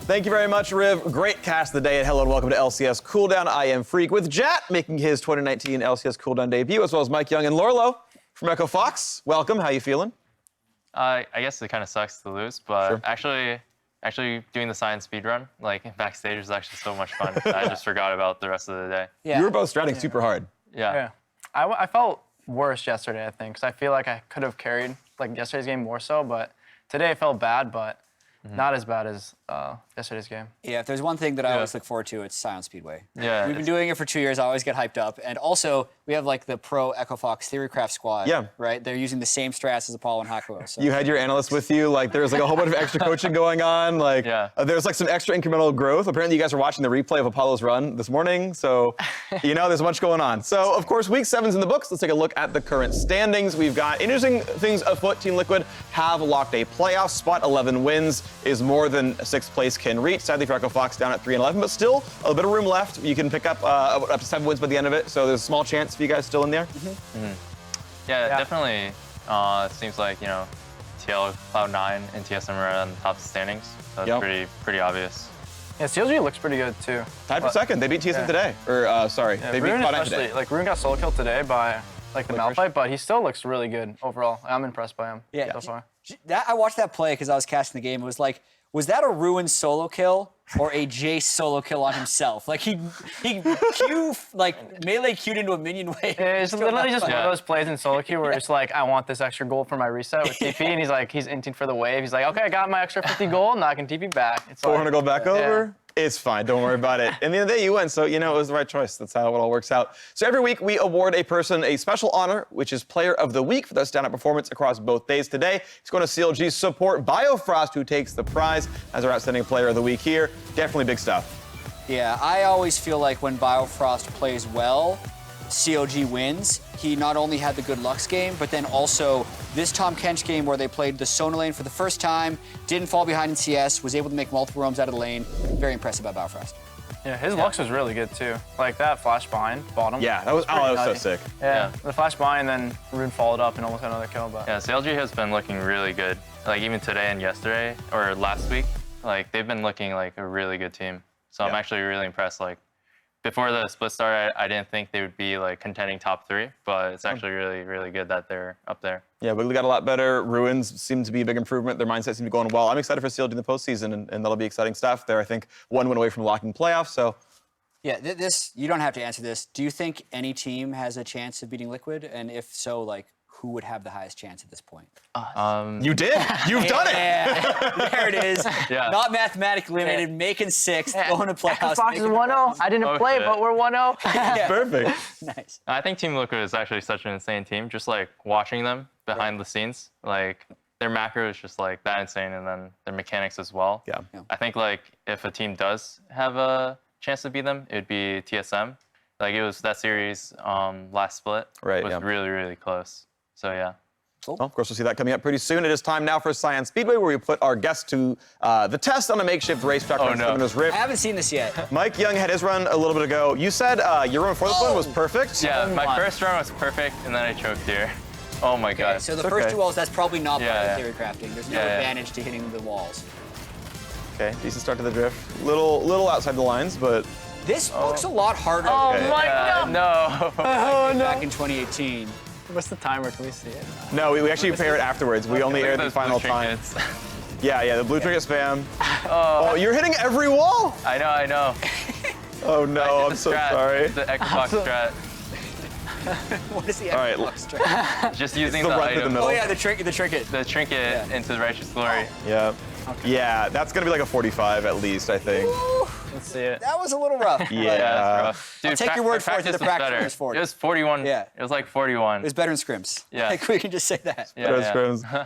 Thank you very much, Riv. Great cast of the day, and hello and welcome to LCS Cooldown. I am Freak with Jat making his 2019 LCS Cooldown debut, as well as Mike Young and Lorlo from Echo Fox. Welcome. How you feeling? I guess it kind of sucks to lose, but Sure. actually doing the science speedrun, like backstage, was actually so much fun. I just forgot about the rest of the day. Yeah. You were both stratting super hard. Yeah. I felt worse yesterday, I think, because I feel like I could have carried like yesterday's game more so, but today I felt bad, but not as bad as yesterday's game. Yeah, if there's one thing that I always look forward to, it's Scion Speedway. Yeah, We've been doing it for 2 years. I always get hyped up. And also, we have like the pro Echo Fox Theorycraft squad. Yeah. Right? They're using the same strats as Apollo and Hakuo. So. You had your analysts with you. Like, there was like a whole bunch of extra coaching going on. Like, there's like some extra incremental growth. Apparently, you guys were watching the replay of Apollo's run this morning. So, you know, there's a bunch going on. So, of course, week 7's in the books. Let's take a look at the current standings. We've got interesting things afoot. Team Liquid have locked a playoff spot. 11 wins is more than 6th place can reach. Sadly for Echo Fox, down at 3-11, but still a bit of room left. You can pick up up to 7 wins by the end of it. So there's a small chance for you guys still in there. Yeah, definitely. It seems like, you know, TL, Cloud9, and TSM are on top of the standings. So it's pretty obvious. Yeah, CLG looks pretty good too. Tied for second. They beat TSM today. Or sorry, they beat Rune Cloud9 especially, today. like Rune got solo kill today by like the Malphite, but he still looks really good overall. I'm impressed by him so far. I watched that play because I was casting the game. It was like, was that a Ruin solo kill or a Jace solo kill on himself? Like he melee queued into a minion wave. It's literally just one of those plays in solo queue where it's like, I want this extra gold for my reset with TP, and he's inting for the wave. He's like, okay, I got my extra 50 gold, now I can TP back. It's 400 gold back over. It's fine. Don't worry about it. In the end of the day, you win. So, you know, it was the right choice. That's how it all works out. So every week, we award a person a special honor, which is Player of the Week for their standout performance across both days. Today, it's going to CLG's support, Biofrost, who takes the prize as our outstanding Player of the Week here. Definitely big stuff. Yeah, I always feel like when Biofrost plays well, COG wins. He not only had the good Lux game, but then also this Tom Kench game where they played the Sona lane for the first time, didn't fall behind in CS, was able to make multiple roams out of the lane. Very impressive by Biofrost. Yeah, his Lux was really good too. Like that flash behind bottom. Yeah, that was so sick. Yeah, the flash behind, and then Rune followed up and almost got another kill. But Yeah, CLG has been looking really good. Like even today and yesterday, or last week, like they've been looking like a really good team. So I'm actually really impressed. Like before the split started, I didn't think they would be like contending top 3, but it's actually really, really good that they're up there. Yeah, Wiggly got a lot better. Ruins seem to be a big improvement. Their mindset seems to be going well. I'm excited for CLG in the postseason, and that'll be exciting stuff. They're, I think, 1 win away from locking playoffs, so. Yeah, this, you don't have to answer this. Do you think any team has a chance of beating Liquid? And if so, like, who would have the highest chance at this point? You did. You've done it. Yeah, there it is. Yeah. Not mathematically eliminated, making 6th, going to playoffs. Fox is 1-0. I didn't play, but we're 1-0. Perfect. Nice. I think Team Liquid is actually such an insane team. Just like watching them behind the scenes, like their macro is just like that insane, and then their mechanics as well. Yeah. I think like if a team does have a chance to beat them, it would be TSM. Like it was that series last split. Right, was really, really close. So yeah. Well, of course, we'll see that coming up pretty soon. It is time now for Scion Speedway, where we put our guests to the test on a makeshift racetrack on Summoner's Rift. I haven't seen this yet. Mike Young had his run a little bit ago. You said your run before this one was perfect. Yeah, my first run was perfect, and then I choked here. Oh my god. So the first 2 walls, that's probably not part of Yeah. theory crafting. There's no advantage to hitting the walls. Okay, decent start to the drift. Little outside the lines, but. This looks a lot harder Oh my god. No. back in 2018. What's the timer? Can we see it? No, we actually pair it afterwards. We only aired the final time. Yeah, the blue trinket spam. Oh, you're hitting every wall. I know. Oh no, I'm so sorry. The Xbox strat. What is the All right. Xbox strat? Just using the the run through the item. middle. Oh yeah, the trinket. The trinket into the righteous glory. Yeah. Yeah, that's gonna be like a 45 at least, I think. Let's see it. That was a little rough. Yeah. That's rough. Dude, I'll take your word for it that the practice better. was 40. It was 41. Yeah. It was like 41. It was better in scrims. Yeah. Like, we can just say that.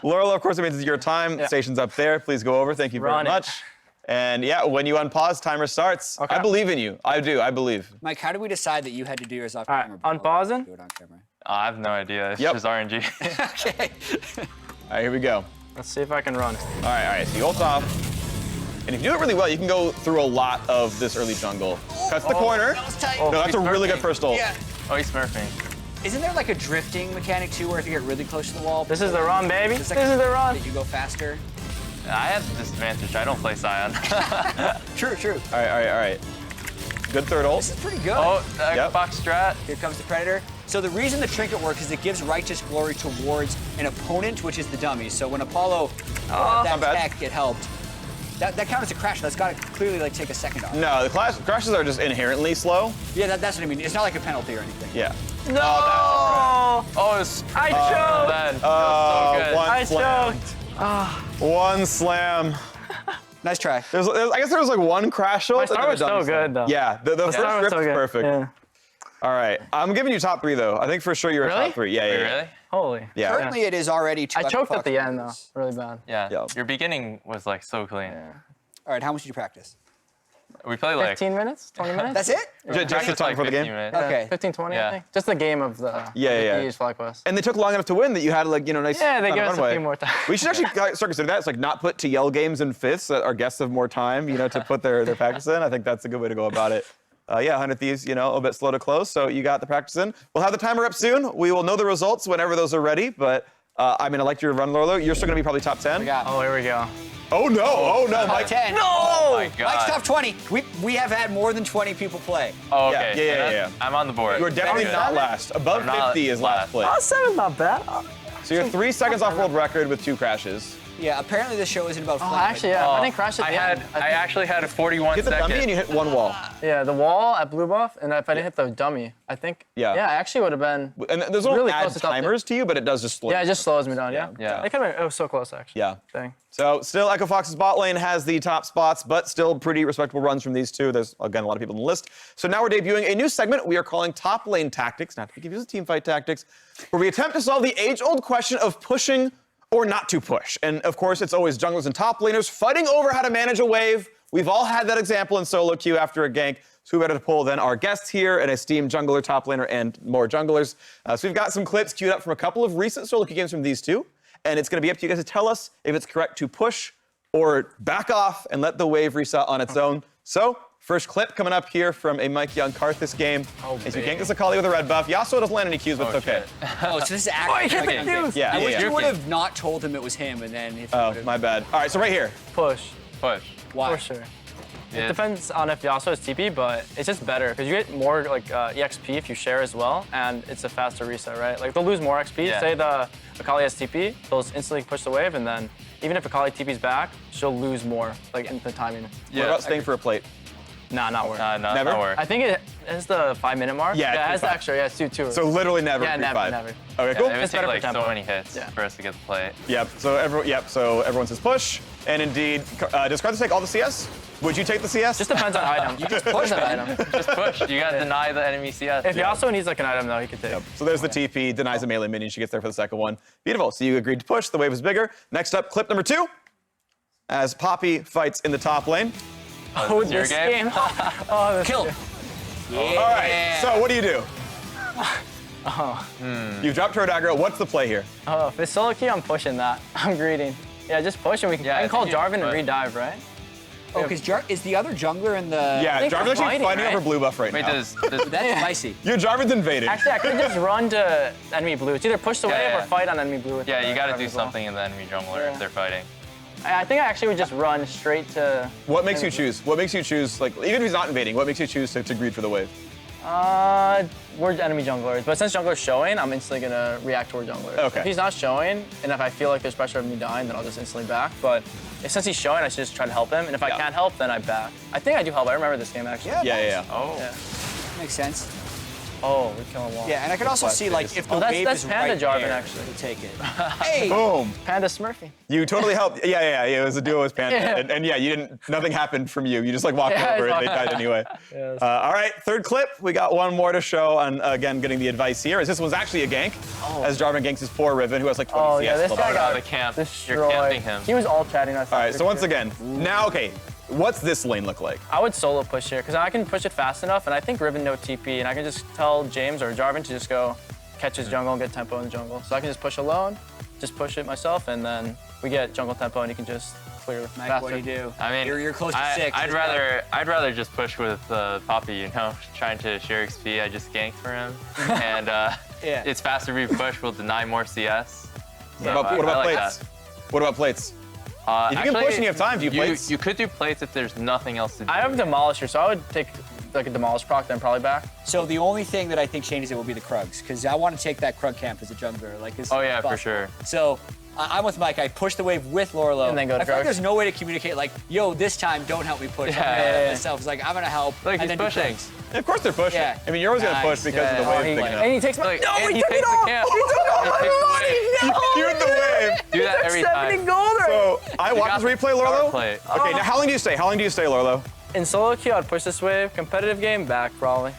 Laurel, of course, it means it's your time. The station's up there. Please go over. Thank you very much. And yeah, when you unpause, timer starts. Okay. I believe in you. I do. I believe. Mike, how did we decide that you had to do yours off All right, camera? unpausing? Do it on camera. I have no idea. It's Yep. just RNG. Okay. All right, here we go. Let's see if I can run. All right. So you ult off. And if you do it really well, you can go through a lot of this early jungle. Cuts the corner. That was tight. No, that's a really good first ult. Yeah. Oh, he's smurfing. Isn't there like a drifting mechanic too, where if you get really close to the wall, This is the run, baby. there's This like is the run. that you go faster? I have the disadvantage. I don't play Scion. True. All right. Good third ult. This is pretty good. Oh, Yep. Fox strat. Here comes the Predator. So the reason the trinket works is it gives righteous glory towards an opponent, which is the dummy. So when Apollo got that not bad. tech, it helped. That counts as a crash. That's got to clearly like take a second off. No, the crashes are just inherently slow. Yeah, that's what I mean. It's not like a penalty or anything. Yeah. No! Oh, it's I choked! that feels so good. One I slam. choked. One slam. Nice try. I guess there was like one crash ult. My and then start a was dummy so slam. good, though. Yeah, the first Start was grip so was good. perfect. Yeah. All right, I'm giving you top 3 though. I think for sure you're a Really? top 3. Yeah. Wait, really? Holy. Yeah. Currently, it is already 2 I choked at the Fox end, though. points. Really bad. Yeah. Yeah. Your beginning was like so clean. All right, how much did you practice? We played like 15 minutes? 20 minutes? That's it? Just the it's time like for the 15 game. minutes. Okay. 15, 20, Yeah. I think. Just the game of the Yeah. FlyQuest. And they took long enough to win that you had like nice. Yeah, they kind give of us a runway. few more times. We should actually start considering that. It's like not put TL games in 5th so that our guests have more time, to put their practice in. I think that's a good way to go about it. 100 Thieves, a bit slow to close, so you got the practice in. We'll have the timer up soon. We will know the results whenever those are ready, but I liked your run, Lolo. You're still gonna be probably top 10. We got Oh, here we go. Oh no, top Mike. 10. Oh my god. Mike's top 20. We have had more than 20 people play. Oh, okay. Yeah. Then I'm on the board. You're definitely Good. not last. Above I'm not 50 is last place. 7's not bad. So you're 3 seconds off world record with 2 crashes. Yeah, apparently this show isn't about Oh, fun. actually, yeah. I didn't crash at the end. I actually had a 41 Hit the dummy and second. you hit 1 wall. Yeah, the wall at blue buff, and if I didn't hit the dummy, I think. Yeah. Yeah, I actually would have been. And there's no Really add close to top timers to you, but it does just slow. Yeah, it just slows me down. Yeah. Yeah. It was so close actually. Yeah. Dang. So still Echo Fox's bot lane has the top spots, but still pretty respectable runs from these two. There's, again, a lot of people on the list. So now we're debuting a new segment we are calling Top Lane Tactics, not to be confused with Team Fight Tactics, where we attempt to solve the age-old question of pushing or not to push. And of course, it's always junglers and top laners fighting over how to manage a wave. We've all had that example in solo queue after a gank. So who better to pull than our guests here, an esteemed jungler, top laner, and more junglers. So we've got some clips queued up from a couple of recent solo queue games from these two. And it's gonna be up to you guys to tell us if it's correct to push or back off and let the wave reset on its own. So, first clip coming up here from a Mike Young Karthus game. As you gank this Akali with a red buff. Yasuo doesn't land any Qs, but it's okay. Oh, so this is actually. Yeah, I wish yeah. you would have not told him it was him, and then if you Oh, would've- my bad. All right, so right here. Push. Push. Why? For sure. Yeah. It depends on if Yasuo is TP, but it's just better because you get more EXP if you share as well, and it's a faster reset, right? Like they'll lose more XP. Yeah. Say the Akali has TP, they'll instantly push the wave, and then even if Akali TP's back, she'll lose more like in the timing. What about staying for a plate? Nah, not worth. No, Never? not work. I think it has the 5-minute mark. Yeah, it has it's the 5. extra. Yeah, it's 2-2. So literally never. Yeah, never, 3-5. never. Okay, cool. It would It's take better for like so tempo. many hits Yeah. for us to get the play. Yep. So everyone says push, and indeed, does Karthus take all the CS? Would you take the CS? Just depends on item. You just push that item. Just push. You gotta deny the enemy CS. If Yasuo needs like an item though, he could take. So there's the TP, denies a melee minion. She gets there for the second one. Beautiful. So you agreed to push. The wave is bigger. Next up, clip number 2. As Poppy fights in the top lane. Oh, your this game? game. Oh, this Kill. All right. So what do you do? You've dropped her dagger. What's the play here? Oh, if it's solo queue, I'm pushing that. I'm greeting. Yeah, just push and we can, Yeah, I I can call think you- Jarvan and but- redive, right? Oh, because is the other jungler in the? Yeah, think Jarvan's we're actually fighting, fighting right? over blue buff right Wait, now. does That's spicy. Your Jarvan's invading. Actually, I could just run to enemy blue. It's either push the wave yeah. or fight on enemy blue. With yeah, the you gotta Jarvan do as well. something in the enemy jungler Yeah. if they're fighting. I think I actually would just run straight to. What makes you choose? What makes you choose? Like, even if he's not invading, what makes you choose to greed for the wave? We're enemy junglers, but since jungler's showing, I'm instantly gonna react toward jungler. Okay. If he's not showing, and if I feel like there's pressure of me dying, then I'll just instantly back. But since he's showing, I should just try to help him. And if I Yeah. can't help, then I back. I think I do help. I remember this game actually. Yeah. Oh. Yeah. Makes sense. Oh, we're killing wall. Yeah, and I could also see like if the Oh, that's- wave that's is Panda right Jarvan, there, actually. to take it. Hey. Boom. Panda Smurfy. You totally helped. Yeah. It was a duo with Panda. Yeah. And yeah, you didn't. Nothing happened from you. You just like walked Yeah, over I and they saw died that. anyway. Yes. All right, third clip. We got one more to show on again getting the advice here. As this one's actually a gank. As Jarvan ganks his poor Riven, who has like 20 Oh, CS. yeah, this level. guy got the camp. destroyed. You're camping him. He was all chatting us. All right, so once again, now okay, what's this lane look like? I would solo push here because I can push it fast enough, and I think Riven no TP, and I can just tell James or Jarvan to just go catch his jungle and get tempo in the jungle. So I can just push alone, just push it myself, and then we get jungle tempo, and he can just clear Mike, faster. what do you do? I mean, you're close to 6. I'd rather just push with Poppy, trying to share XP. I just ganked for him, and Yeah. it's faster if we push. We'll deny more CS. So What about I like plates? that. What about plates? If you can push and you have time, do you plates? You could do plates if there's nothing else to do. I have Demolisher, so I would take like a Demolish proc, then probably back. So the only thing that I think changes it will be the Krugs, because I want to take that Krug camp as a jungler. Like, Oh yeah, for sure. So I'm with Mike. I push the wave with Lorlo. And then go to I feel like Krugs. there's no way to communicate like, yo, this time don't help me push. I'm gonna help myself. It's like, I'm gonna help. Like, and he's then do pushing. Krugs. Of course they're pushing. Yeah. I mean, you're always going to push Nice. because of the wave big enough. And he takes my. Like, No, and he he took takes it the all. camp. He took all He my takes the money. wave. No. You're the wave. Do that every 70 time. gold right. So I watch this replay, Lorlo. Play. Okay, now how long do you stay? How long do you stay, Lorlo? In solo queue, I'd push this wave. Competitive game, back probably.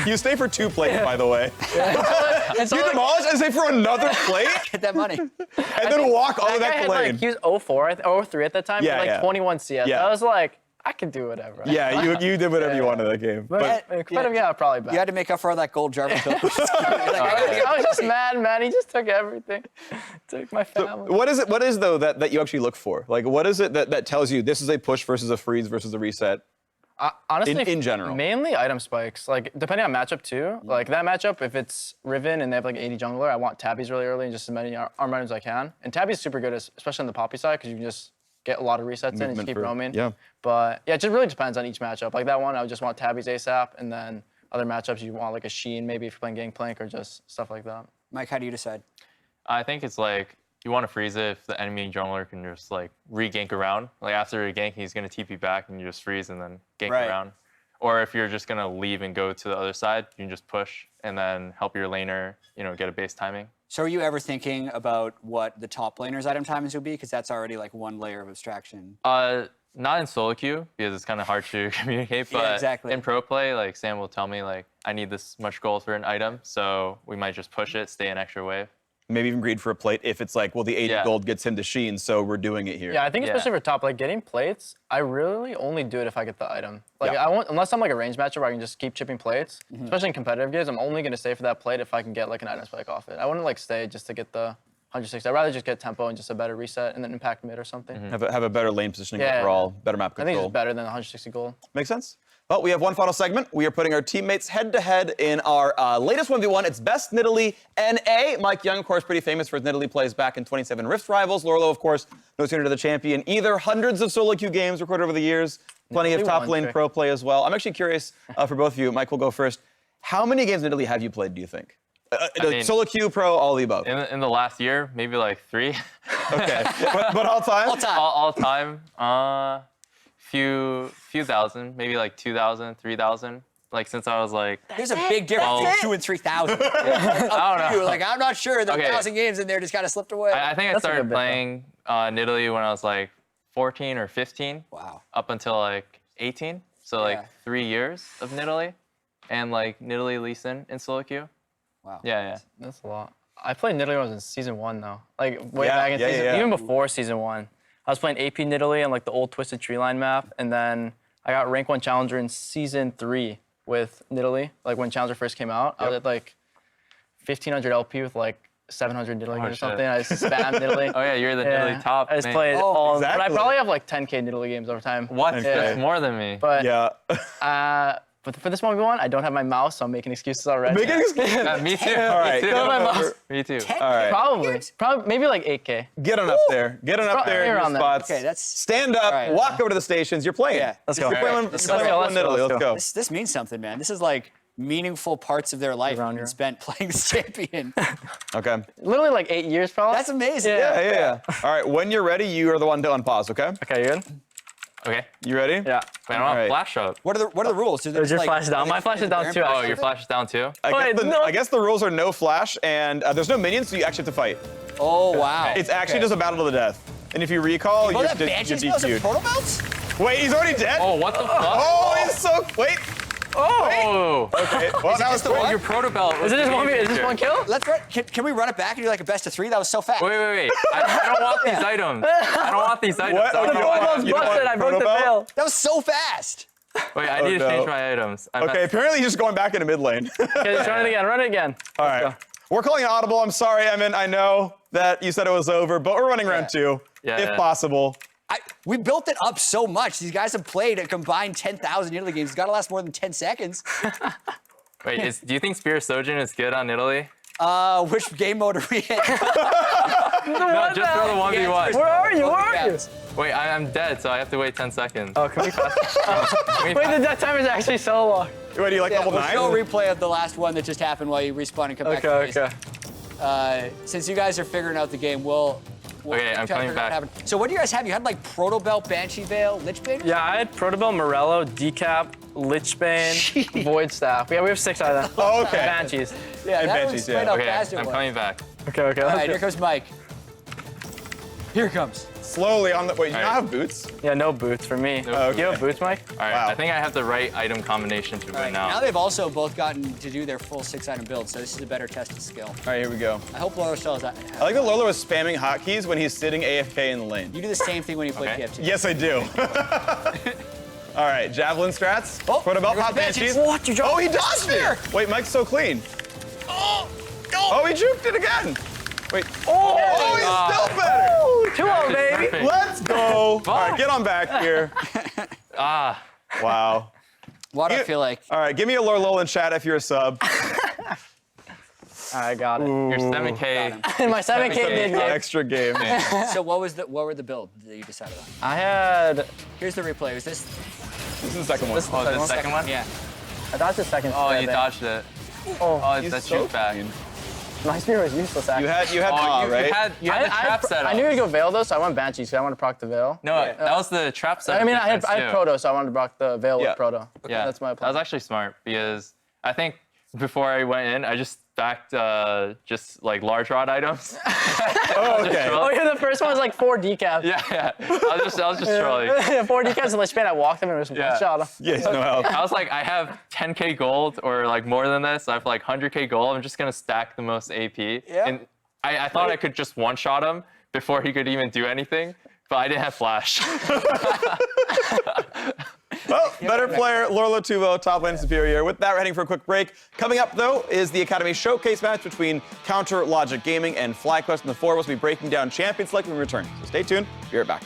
You stay for 2 plates, by the way. And You solo, demolish and stay for another plate, Get that money. and then walk all the way that guy back had to lane. like, he was 04, 03 at that time, Yeah, like yeah. 21 CS. Yeah. I was like, I can do whatever. Yeah, you did whatever you wanted that game. But Competitive game, I'd probably back. You had to make up for all that gold Jarvan took. I was just mad, man. He just took everything. Took my family. what is it? What is though that you actually look for? Like, what is it that tells you this is a push versus a freeze versus a reset? Honestly, in general. mainly item spikes. Like depending on matchup too. Like that matchup, if it's Riven and they have like 80 jungler, I want tabbies really early and just as many arm items as I can. And tabbies super good, especially on the poppy side, because you can just get a lot of resets in and just keep roaming. Yeah. But yeah, it just really depends on each matchup. Like that one, I would just want tabbies ASAP, and then other matchups you want like a Sheen maybe if you're playing Gangplank or just stuff like that. Mike, how do you decide? I think it's like you want to freeze it if the enemy jungler can just like re-gank around. Like after a gank, he's gonna TP back and you just freeze and then gank Right. around. Or if you're just gonna leave and go to the other side, you can just push and then help your laner, get a base timing. So are you ever thinking about what the top laner's item timings would be? Because that's already like one layer of abstraction. Not in solo queue because it's kind of hard to communicate, but Yeah, exactly. in pro play, like Sam will tell me like I need this much gold for an item, so we might just push it, stay an extra wave. Maybe even greed for a plate if it's like, well, the 80 Yeah. gold gets him to Sheen, so we're doing it here. Yeah, I think Yeah. especially for top, like getting plates, I really only do it if I get the item. Like Yeah. I won't, unless I'm like a range matchup where I can just keep chipping plates, especially in competitive games, I'm only gonna stay for that plate if I can get like an item spike off it. I wouldn't like stay just to get the 160. I'd rather just get tempo and just a better reset and then impact mid or something. Have a better lane positioning Yeah. overall, better map I think control. it's better than 160 gold. Makes sense. Well, we have one final segment. We are putting our teammates head-to-head in our latest 1v1. It's Best Nidalee NA. Mike Young, of course, pretty famous for his Nidalee plays back in 27 Rift Rivals. Lorlo, of course, no sooner to the champion either. Hundreds of solo queue games recorded over the years. Plenty of Nidalee top won, lane sure. pro play as well. I'm actually curious for both of you. Mike, we'll go first. How many games Nidalee have you played, do you think? mean- Solo queue, pro, all of the above. In the last year, maybe like 3. Okay. but all time? All time. all time. Few thousand, maybe like 2,000, 3,000. Like since I was like, There's a big difference between 2,000 and 3,000. I don't know. Like, I'm not sure. The Okay. 1,000 games in there just kind of slipped away. I think I That's a started good bit, though. playing Nidalee when I was like 14 or 15. Wow. Up until like 18. So like Yeah. 3 years of Nidalee. And like Nidalee Lee Sin in solo queue. Wow. Yeah. That's a lot. I played Nidalee when I was in season 1 though. Like way Yeah, back in yeah, season, yeah. even before season 1. I was playing AP Nidalee on like the old Twisted Treeline map, and then I got rank 1 challenger in season 3 with Nidalee. Like when challenger first came out, I was at like 1,500 LP with like 700 Nidalee games or shit. something. I just spammed Nidalee. Oh yeah, you're the Nidalee top. I just man. played Oh, all, but I exactly. probably have like 10K Nidalee games over time. What? Okay. That's more than me. But Yeah. but for this 1v1, I don't have my mouse, so I'm making excuses already. Making excuses. Me too. All right. Me too. Don't have my mouse. Me too. All right. Probably maybe like 8K. Get on up there. Get on up Probably there in your around there. spots. Okay, that's- Stand up, All right. walk over to the stations. You're playing. Yeah. Let's go. You're playing, Let's you're go. playing Let's go, Nidalee. let's Let's go. go. This means something, man. This is like meaningful parts of their life Around being here. spent playing this champion. Okay. Literally like 8 years probably. That's amazing. Yeah. All right. When you're ready, you are the one to unpause. Okay. Okay, you good? Okay. You ready? Yeah. Wait, I don't All have right. flash up. What are the rules? Do they Is your just, flash down? My flash is down too, Oh, actually. your flash is down too? I guess the rules are no flash and there's no minions, so you actually have to fight. Oh wow. It's actually just a battle to the death. And if you recall, Oh, you're that Banshee DQ'd. spells and proto belts? Wait, he's already dead? Oh, what the fuck? Oh, he's so. Wait. Oh! Okay. Well, that was just the quick. one? Your proto belt. Is it just one? Is this one kill? Let's run. Can we run it back and do like a best of 3? That was so fast. Wait. I don't want these items. I don't want these items. What? I don't You know don't what want- I'm- you don't Busted, want I broke the proto veil. belt? That was so fast. Wait, I need to no. change my items. Okay, apparently he's just going back into mid lane. Okay, let's run it again. Run it again. All right. We're calling an audible. I'm sorry, Emin. I know that you said it was over, but we're running round 2, Yeah, if yeah. possible. We built it up so much. These guys have played a combined 10,000 Nidalee games. It's got to last more than 10 seconds. Wait, do you think Spear Sojin is good on Italy? Which game mode are we in? No, just throw the 1v1. Where are you? Where are you? Wait, I'm dead, so I have to wait 10 seconds. Oh, can we fast? Wait, the time is actually so long. Wait, do you like level we'll 9? show a replay of the last one that just happened while you respawn and come back. Okay. Since you guys are figuring out the game, we'll Okay, I'm try to coming figure out what back. happened. So what do you guys have? You had like Proto Belt, Banshee Veil, Lichbane? Yeah, I had Protobell, Morello, Decap, Lichbane, Void Staff. Yeah, we have 6 out of them. Oh, okay. Banshees. Yeah, And that Banshees, was straight yeah. up Okay, fast it I'm was. coming back. Okay, All let's right, go. here comes Mike. Here it comes. Slowly on the. Wait, you All not right. have boots? Yeah, no boots for me. Oh, okay. You have boots, Mike? All right, Wow. I think I have the right item combination to win Now now. they've also both gotten to do their full 6-item build, so this is a better test of skill. All right, here we go. I hope Loro still has that. I like that Lola was spamming hotkeys when he's sitting AFK in the lane. You do the same thing when you play Okay. TF2. Yes, I do. All right, javelin strats. Oh, Put about here hot goes the banshees. Banshees. What? You dropped Oh, he dodged it. Wait, Mike's so clean. Oh, he juked it again. Wait. Oh, he's still better. 2-0, baby. Perfect. Let's go. All right, get on back here. Ah, Wow. What do I feel like? All right, give me a Lorlola in chat if you're a sub. I got it. your 7K. And my 7K did get. Extra game. So what were the build that you decided on? I had. Here's the replay. Was this? This is the second one. This is the Oh, the one. second one? Yeah. I dodged the second. Oh, spear, I you think. dodged it. Oh, Oh, He's that's so shoot back. clean. my spear was useless, actually. You had Oh, right? you had the trap set up. I knew he'd go Veil, though, so I went Banshee, so I wanted to proc the Veil. No, that was the trap set. I mean, I had defense, too. Proto, so I wanted to proc the Veil Yeah. with Proto. Yeah, That's my That plan. was actually smart because I think before I went in, I just stacked just like large rod items. Oh, okay. Oh, yeah, the first one was like 4 decaps. Yeah. I was just trolling. 4 decaps and Lichbane, I walked them and just Yeah. one-shot them. Yeah, he's no help. I was like, I have 10K gold or like more than this. I have like 100K gold. I'm just gonna stack the most AP. Yeah. And I thought I could just one-shot him before he could even do anything, but I didn't have flash. Well, better player, Lorlo Tuvo, top lane superior. With that, we're heading for a quick break. Coming up, though, is the Academy Showcase match between Counter Logic Gaming and FlyQuest, and the four of us will be breaking down champion select when we return. So stay tuned. Be right back.